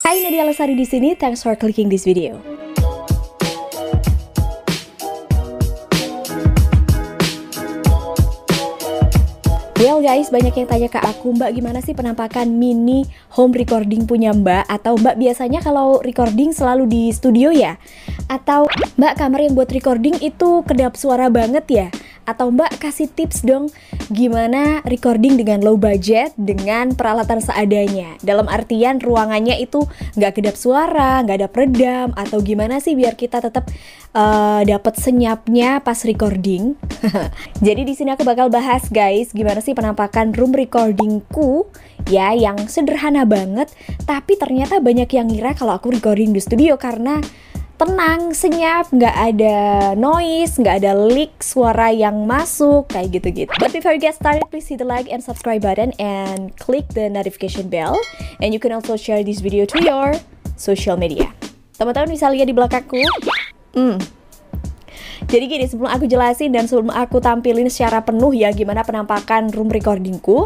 Hai, Nadia Lesari di sini. Thanks for clicking this video. Well guys, banyak yang tanya ke aku, Mbak gimana sih penampakan mini home recording punya Mbak? Atau Mbak biasanya kalau recording selalu di studio ya? Atau Mbak kamar yang buat recording itu kedap suara banget ya? Atau Mbak kasih tips dong gimana recording dengan low budget dengan peralatan seadanya? Dalam artian ruangannya itu nggak kedap suara, nggak ada peredam, atau gimana sih biar kita tetap dapat senyapnya pas recording? Jadi di sini aku bakal bahas guys, gimana sih penampakan room recordingku ya yang sederhana banget, tapi ternyata banyak yang ngira kalau aku recording di studio karena tenang, senyap, nggak ada noise, nggak ada leak suara yang masuk, kayak gitu-gitu. But before you get started, please hit the like and subscribe button and click the notification bell. And you can also share this video to your social media. Teman-teman bisa lihat di belakangku. Jadi gini, sebelum aku jelasin dan sebelum aku tampilin secara penuh ya gimana penampakan room recordingku,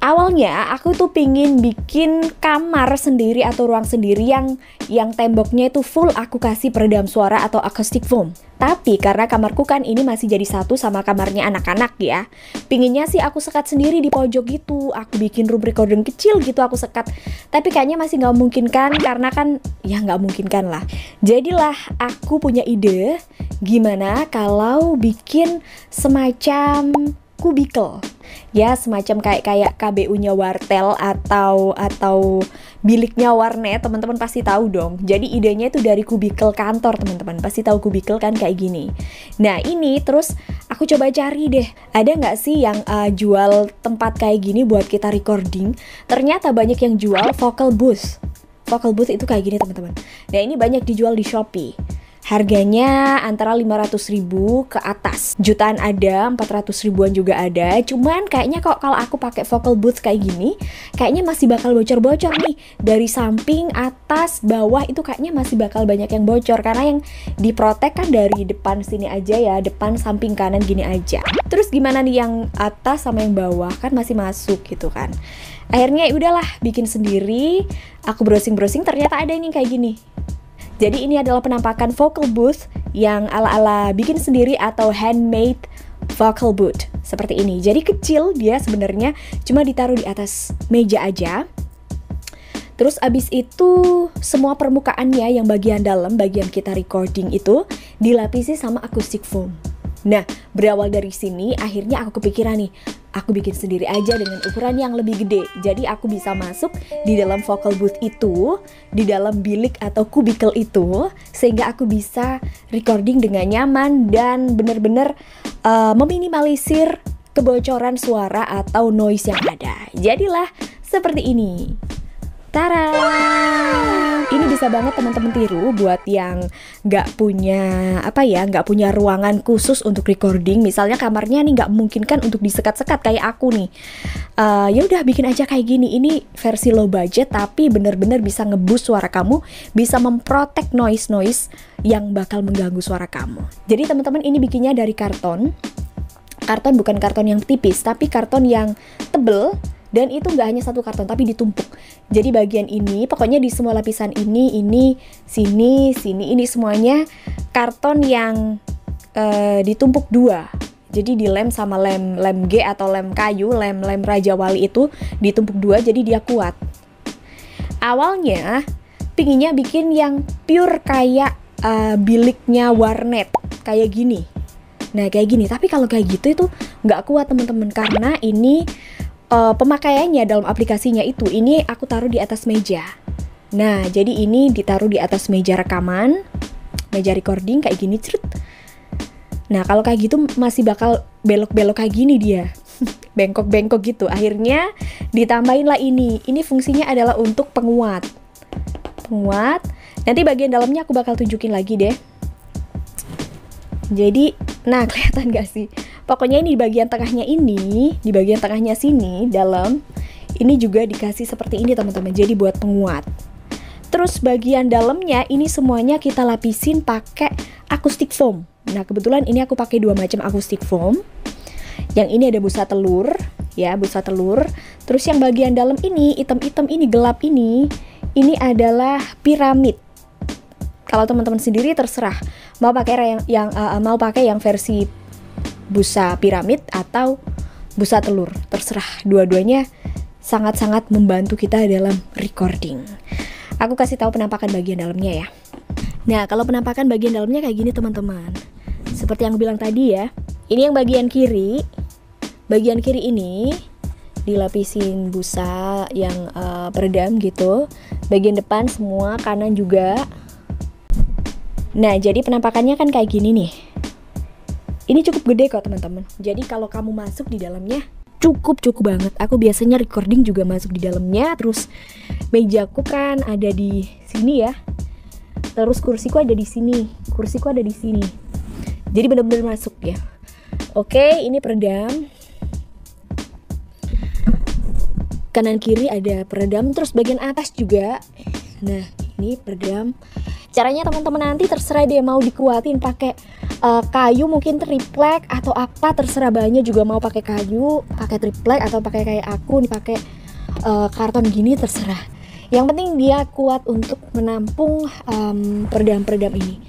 awalnya aku tuh pingin bikin kamar sendiri atau ruang sendiri yang temboknya itu full aku kasih peredam suara atau acoustic foam. Tapi karena kamarku kan ini masih jadi satu sama kamarnya anak-anak ya, pinginnya sih aku sekat sendiri di pojok gitu. Aku bikin room recording kecil gitu aku sekat. Tapi kayaknya masih nggak mungkin kan, karena kan ya nggak mungkin kan lah. Jadilah aku punya ide gimana kalau bikin semacam kubikel. Ya semacam kayak KBU-nya wartel atau biliknya warnet, teman-teman pasti tahu dong. Jadi idenya itu dari kubikel kantor, teman-teman pasti tahu kubikel kan kayak gini. Nah ini terus aku coba cari deh, ada nggak sih yang jual tempat kayak gini buat kita recording. Ternyata banyak yang jual vocal booth. Vocal booth itu kayak gini teman-teman. Nah ini banyak dijual di Shopee. Harganya antara 500.000 ke atas, jutaan ada, 400 ribuan juga ada. Cuman kayaknya kok kalau aku pakai vocal booth kayak gini, kayaknya masih bakal bocor-bocor nih. Dari samping, atas, bawah itu kayaknya masih bakal banyak yang bocor. Karena yang diprotek kan dari depan sini aja ya, depan, samping, kanan gini aja. Terus gimana nih yang atas sama yang bawah, kan masih masuk gitu kan. Akhirnya ya udahlah bikin sendiri. Aku browsing-browsing ternyata ada yang kayak gini. Jadi ini adalah penampakan vocal booth yang ala-ala bikin sendiri atau handmade vocal booth seperti ini. Jadi kecil dia sebenarnya, cuma ditaruh di atas meja aja. Terus abis itu semua permukaannya yang bagian dalam, bagian kita recording itu dilapisi sama acoustic foam. Nah, berawal dari sini akhirnya aku kepikiran nih, aku bikin sendiri aja dengan ukuran yang lebih gede. Jadi aku bisa masuk di dalam vocal booth itu, di dalam bilik atau kubikel itu, sehingga aku bisa recording dengan nyaman dan benar-benar meminimalisir kebocoran suara atau noise yang ada. Jadilah seperti ini. Tara! Ini bisa banget teman-teman tiru buat yang nggak punya ruangan khusus untuk recording. Misalnya kamarnya nih nggak memungkinkan untuk disekat-sekat kayak aku nih. Ya udah bikin aja kayak gini. Ini versi low budget tapi bener-bener bisa ngeboost suara kamu, bisa memprotek noise yang bakal mengganggu suara kamu. Jadi teman-teman ini bikinnya dari karton. Karton bukan karton yang tipis, tapi karton yang tebel. Dan itu nggak hanya satu karton, tapi ditumpuk. Jadi bagian ini, pokoknya di semua lapisan ini, sini, ini semuanya karton yang ditumpuk dua. Jadi dilem sama lem G atau lem kayu, lem Raja Wali itu ditumpuk dua, jadi dia kuat. Awalnya, pinginnya bikin yang pure kayak biliknya warnet, kayak gini. Nah kayak gini, tapi kalau kayak gitu itu nggak kuat teman-teman, karena ini pemakaiannya dalam aplikasinya itu, ini aku taruh di atas meja. Nah, jadi ini ditaruh di atas meja rekaman, meja recording kayak gini, cerut. Nah, kalau kayak gitu masih bakal belok-belok kayak gini dia. Bengkok-bengkok gitu. Akhirnya ditambahin lah ini. Ini fungsinya adalah untuk penguat. Penguat. Nanti bagian dalamnya aku bakal tunjukin lagi deh. Jadi, nah kelihatan gak sih? Pokoknya ini di bagian tengahnya ini, di bagian tengahnya sini, dalam, ini juga dikasih seperti ini teman-teman, jadi buat penguat. Terus bagian dalamnya ini semuanya kita lapisin pakai acoustic foam. Nah kebetulan ini aku pakai dua macam acoustic foam. Yang ini ada busa telur, ya busa telur. Terus yang bagian dalam ini, hitam-hitam ini, gelap ini adalah piramid. Kalau teman-teman sendiri terserah mau pakai mau pakai yang versi busa piramid atau busa telur, terserah. Dua-duanya sangat-sangat membantu kita dalam recording. Aku kasih tahu penampakan bagian dalamnya ya. Nah, kalau penampakan bagian dalamnya kayak gini teman-teman. Seperti yang aku bilang tadi ya. Ini yang bagian kiri. Bagian kiri ini dilapisin busa yang peredam gitu. Bagian depan semua, kanan juga. Nah, jadi penampakannya kan kayak gini nih. Ini cukup gede kok teman-teman. Jadi kalau kamu masuk di dalamnya cukup banget. Aku biasanya recording juga masuk di dalamnya. Terus mejaku kan ada di sini ya. Terus kursiku ada di sini. Kursiku ada di sini. Jadi benar-benar masuk ya. Oke, ini peredam. Kanan kiri ada peredam. Terus bagian atas juga. Nah, ini peredam. Caranya teman-teman nanti terserah dia mau dikuatin pakai kayu mungkin triplek atau apa, terserah. Banyak juga mau pakai kayu, pakai triplek atau pakai kayak aku nih pakai karton gini, terserah. Yang penting dia kuat untuk menampung peredam-peredam ini.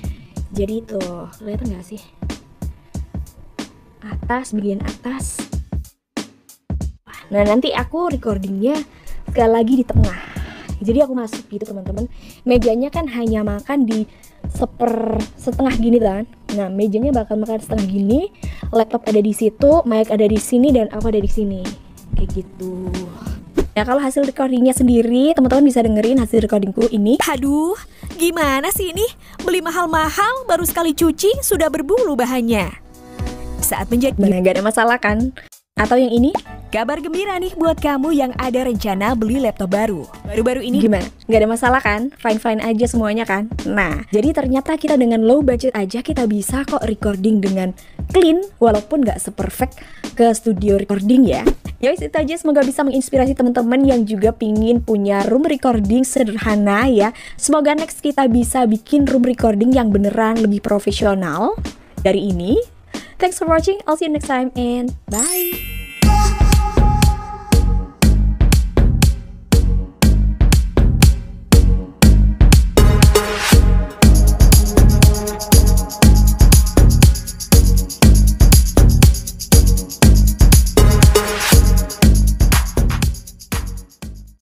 Jadi tuh, kelihatan nggak sih? Atas, bagian atas. Nah, nanti aku recordingnya sekali lagi di tengah. Jadi aku masuk gitu teman-teman. Mejanya kan hanya makan di setengah gini kan. Nah, mejanya bakal makan setengah gini. Laptop ada di situ, mic ada di sini, dan aku ada di sini. Kayak gitu. Nah, kalau hasil recordingnya sendiri, teman-teman bisa dengerin hasil recordingku ini. Aduh, gimana sih ini? Beli mahal-mahal, baru sekali cuci, sudah berbulu bahannya. Saat menjadi... Nah, gak ada masalah kan? Atau yang ini? Kabar gembira nih buat kamu yang ada rencana beli laptop baru. Baru-baru ini gimana? Gak ada masalah kan? Fine-fine aja semuanya kan? Nah, jadi ternyata kita dengan low budget aja kita bisa kok recording dengan clean, walaupun gak seperfect ke studio recording ya. Ya itu aja, semoga bisa menginspirasi teman-teman yang juga pingin punya room recording sederhana ya. Semoga next kita bisa bikin room recording yang beneran lebih profesional dari ini. Thanks for watching, I'll see you next time and bye!